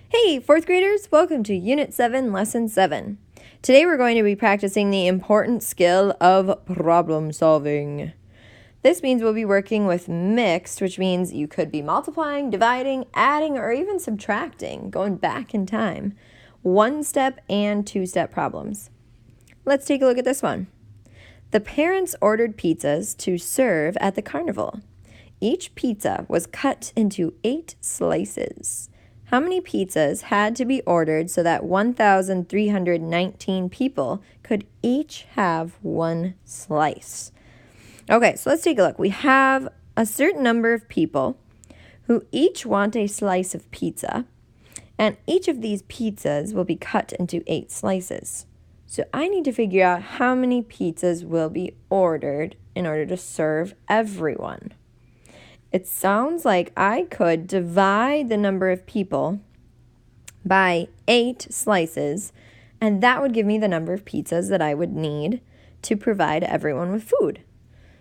Hey, fourth graders, welcome to Unit 7, Lesson 7. Today we're going to be practicing the important skill of problem solving. This means we'll be working with mixed, which means you could be multiplying, dividing, adding, or even subtracting, going back in time. One-step and two-step problems. Let's take a look at this one. The parents ordered pizzas to serve at the carnival. Each pizza was cut into 8 slices. How many pizzas had to be ordered so that 1,319 people could each have one slice? Okay, so let's take a look. We have a certain number of people who each want a slice of pizza, and each of these pizzas will be cut into 8 slices. So I need to figure out how many pizzas will be ordered in order to serve everyone. It sounds like I could divide the number of people by 8 slices, and that would give me the number of pizzas that I would need to provide everyone with food.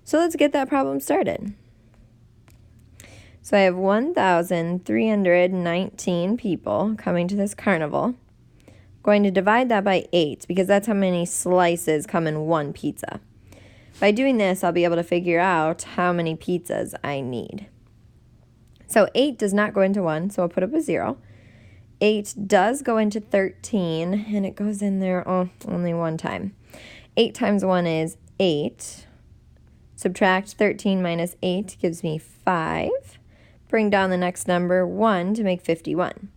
So let's get that problem started. So I have 1,319 people coming to this carnival. I'm going to divide that by 8 because that's how many slices come in one pizza. By doing this, I'll be able to figure out how many pizzas I need. So 8 does not go into 1, so I'll put up a 0. 8 does go into 13, and it goes in there only one time. 8 times 1 is 8. Subtract 13 minus 8 gives me 5. Bring down the next number, 1, to make 51.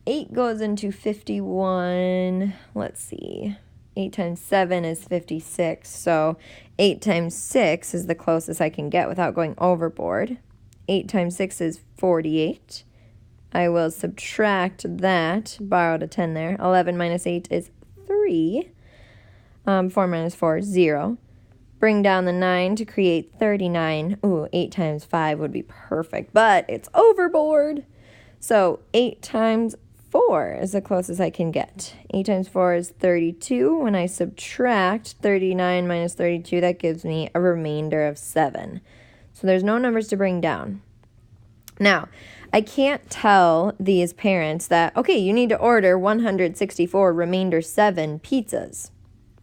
8 goes into 51. Let's see. 8 times 7 is 56, so 8 times 6 is the closest I can get without going overboard. 8 times 6 is 48. I will subtract that, borrowed a 10 there. 11 minus 8 is 3. 4 minus 4 is 0. Bring down the 9 to create 39. Ooh, 8 times 5 would be perfect, but it's overboard. So 8 times 4 is the closest I can get. 8 times 4 is 32. When I subtract 39 minus 32, that gives me a remainder of 7. So there's no numbers to bring down. Now, I can't tell these parents that, okay, you need to order 164 remainder 7 pizzas.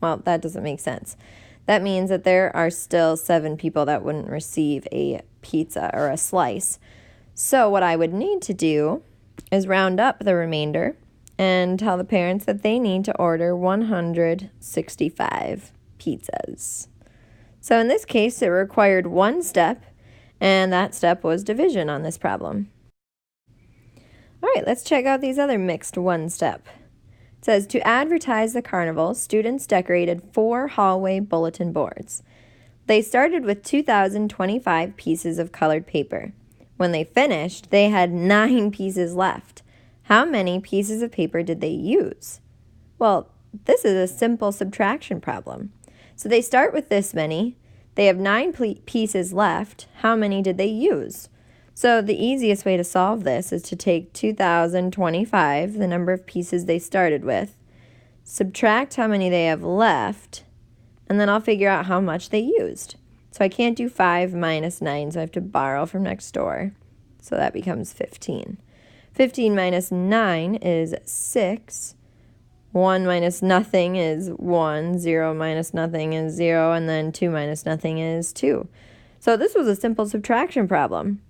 Well, that doesn't make sense. That means that there are still 7 people that wouldn't receive a pizza or a slice. So what I would need to do is round up the remainder and tell the parents that they need to order 165 pizzas. So in this case, it required one step, and that step was division on this problem. All right, let's check out these other mixed one step. It says, to advertise the carnival, students decorated 4 hallway bulletin boards. They started with 2,025 pieces of colored paper. When they finished, they had 9 pieces left. How many pieces of paper did they use? Well, this is a simple subtraction problem. So they start with this many. They have 9 pieces left. How many did they use? So the easiest way to solve this is to take 2,025, the number of pieces they started with, subtract how many they have left, and then I'll figure out how much they used. So I can't do 5 minus 9, so I have to borrow from next door. So that becomes 15. 15 minus 9 is 6. 1 minus nothing is 1. 0 minus nothing is 0. And then 2 minus nothing is 2. So this was a simple subtraction problem.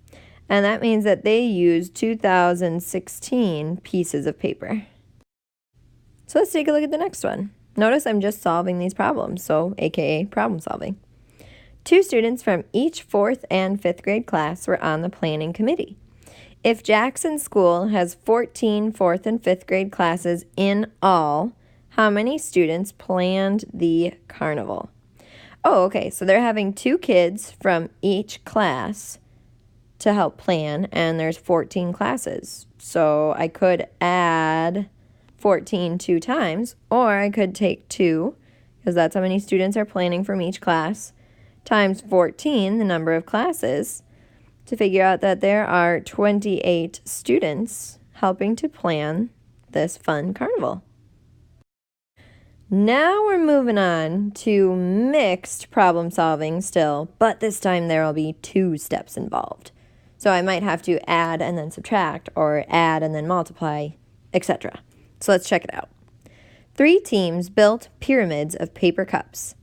And that means that they used 2,016 pieces of paper. So let's take a look at the next one. Notice I'm just solving these problems, so AKA problem solving. 2 students from each 4th and 5th grade class were on the planning committee. If Jackson School has 14 4th and 5th grade classes in all, how many students planned the carnival? Oh, okay, so they're having 2 kids from each class to help plan, and there's 14 classes. So I could add 14 2 times, or I could take 2, because that's how many students are planning from each class, times 14, the number of classes, to figure out that there are 28 students helping to plan this fun carnival. Now we're moving on to mixed problem solving still, but this time there will be 2 steps involved. So I might have to add and then subtract, or add and then multiply, etc. So let's check it out. 3 teams built pyramids of paper cups.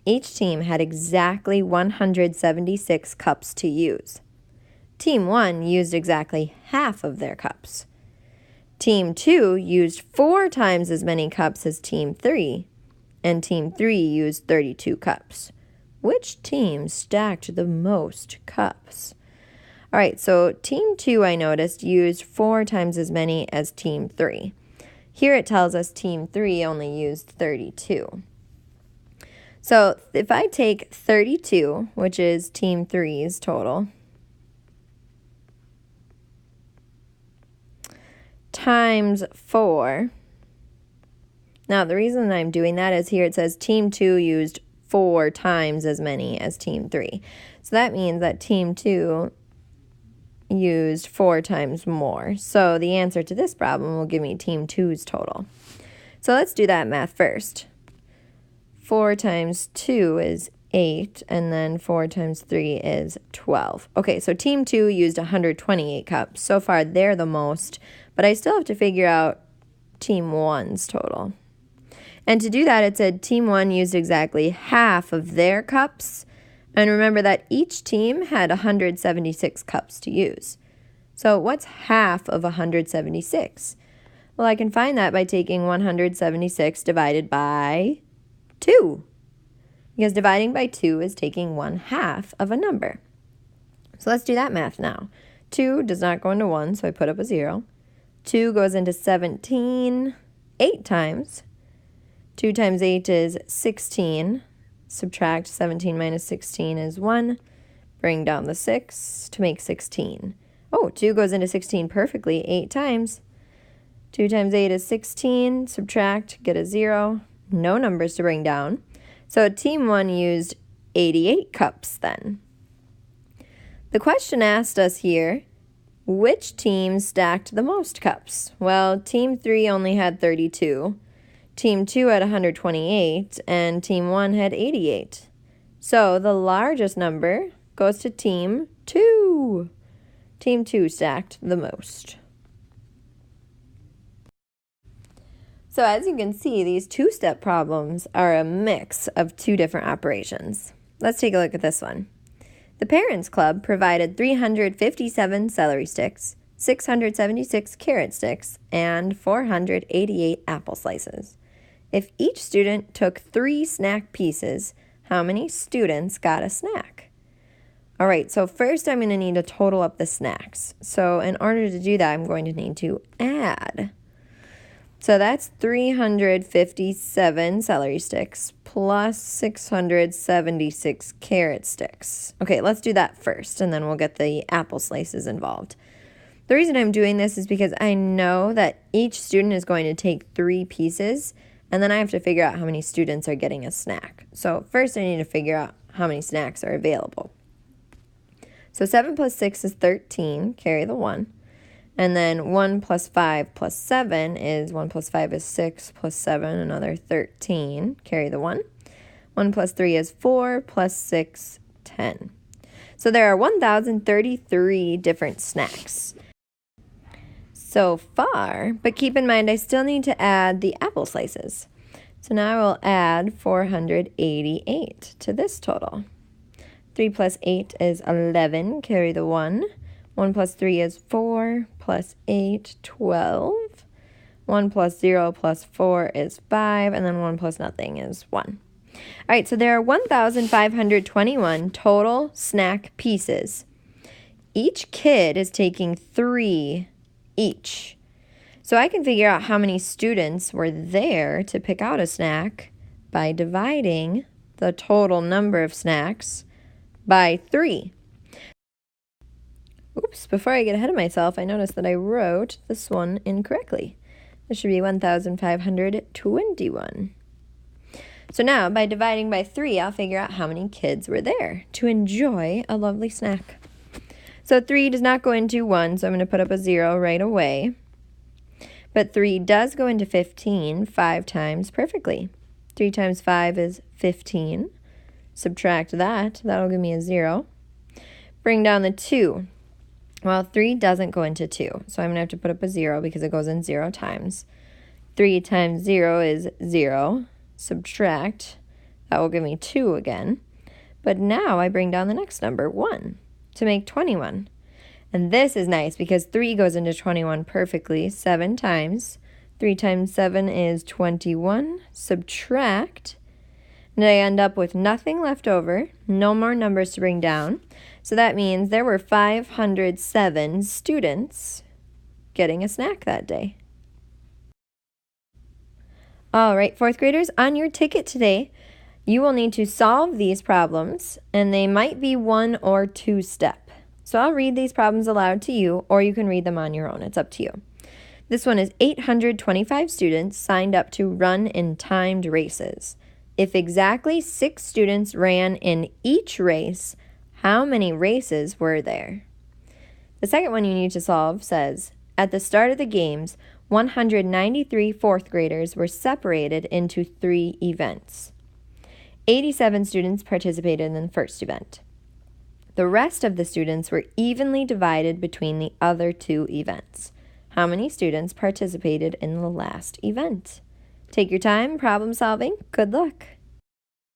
Each team had exactly 176 cups to use. Team 1 used exactly half of their cups. Team 2 used 4 times as many cups as Team 3, and Team 3 used 32 cups. Which team stacked the most cups? All right, so Team 2, I noticed, used 4 times as many as Team 3. Here it tells us Team 3 only used 32. So if I take 32, which is Team 3's total, times 4. Now, the reason I'm doing that is here it says Team 2 used 4 times as many as Team 3. So that means that Team 2 used 4 times more. So the answer to this problem will give me Team 2's total. So let's do that math first. 4 times 2 is 8, and then 4 times 3 is 12. Okay, so Team 2 used 128 cups. So far, they're the most, but I still have to figure out Team 1's total. And to do that, it said Team 1 used exactly half of their cups. And remember that each team had 176 cups to use. So what's half of 176? Well, I can find that by taking 176 divided by 2. Because dividing by 2 is taking 1/2 of a number. So let's do that math now. 2 does not go into 1, so I put up a 0. 2 goes into 17 8 times. 2 times 8 is 16. Subtract 17 minus 16 is 1. Bring down the 6 to make 16. Oh, 2 goes into 16 perfectly 8 times. 2 times 8 is 16. Subtract, get a 0. No numbers to bring down. So Team 1 used 88 cups then. The question asked us here, which team stacked the most cups? Well, Team 3 only had 32. Team 2 had 128, and Team 1 had 88. So the largest number goes to Team 2. Team 2 stacked the most. So as you can see, these two-step problems are a mix of 2 different operations. Let's take a look at this one. The Parents Club provided 357 celery sticks, 676 carrot sticks, and 488 apple slices. If each student took 3 snack pieces, how many students got a snack? All right, so first I'm going to need to total up the snacks. So in order to do that, I'm going to need to add. So that's 357 celery sticks plus 676 carrot sticks. Okay, let's do that first, and then we'll get the apple slices involved. The reason I'm doing this is because I know that each student is going to take 3 pieces, and then I have to figure out how many students are getting a snack. So first I need to figure out how many snacks are available. So 7 plus 6 is 13, carry the 1. And then 1 plus 5 plus 7 is 1 plus 5 is 6 plus 7, another 13, carry the 1. 1 plus 3 is 4 plus 6, 10. So there are 1,033 different snacks so far, but keep in mind I still need to add the apple slices. So now I will add 488 to this total. 3 plus 8 is 11, carry the 1. 1 plus 3 is 4, plus 8, 12. 1 plus 0 plus 4 is 5, and then 1 plus nothing is 1. All right, so there are 1,521 total snack pieces. Each kid is taking 3 each. So I can figure out how many students were there to pick out a snack by dividing the total number of snacks by 3. Oops, before I get ahead of myself, I noticed that I wrote this one incorrectly. This should be 1,521. So now, by dividing by 3, I'll figure out how many kids were there to enjoy a lovely snack. So 3 does not go into 1, so I'm going to put up a 0 right away. But 3 does go into 15 5 times perfectly. 3 times 5 is 15. Subtract that. That'll give me a 0. Bring down the 2. Well, 3 doesn't go into 2, so I'm going to have to put up a 0 because it goes in 0 times. 3 times 0 is 0. Subtract. That will give me 2 again. But now I bring down the next number, 1, to make 21. And this is nice because 3 goes into 21 perfectly 7 times. 3 times 7 is 21. Subtract. And I end up with nothing left over, no more numbers to bring down. So that means there were 507 students getting a snack that day. All right, 4th graders, on your ticket today, you will need to solve these problems, and they might be 1 or 2 step. So I'll read these problems aloud to you, or you can read them on your own. It's up to you. This one is 825 students signed up to run in timed races. If exactly 6 students ran in each race, how many races were there? The second one you need to solve says, at the start of the games, 193 4th graders were separated into 3 events. 87 students participated in the first event. The rest of the students were evenly divided between the other 2 events. How many students participated in the last event? Take your time problem solving. Good luck.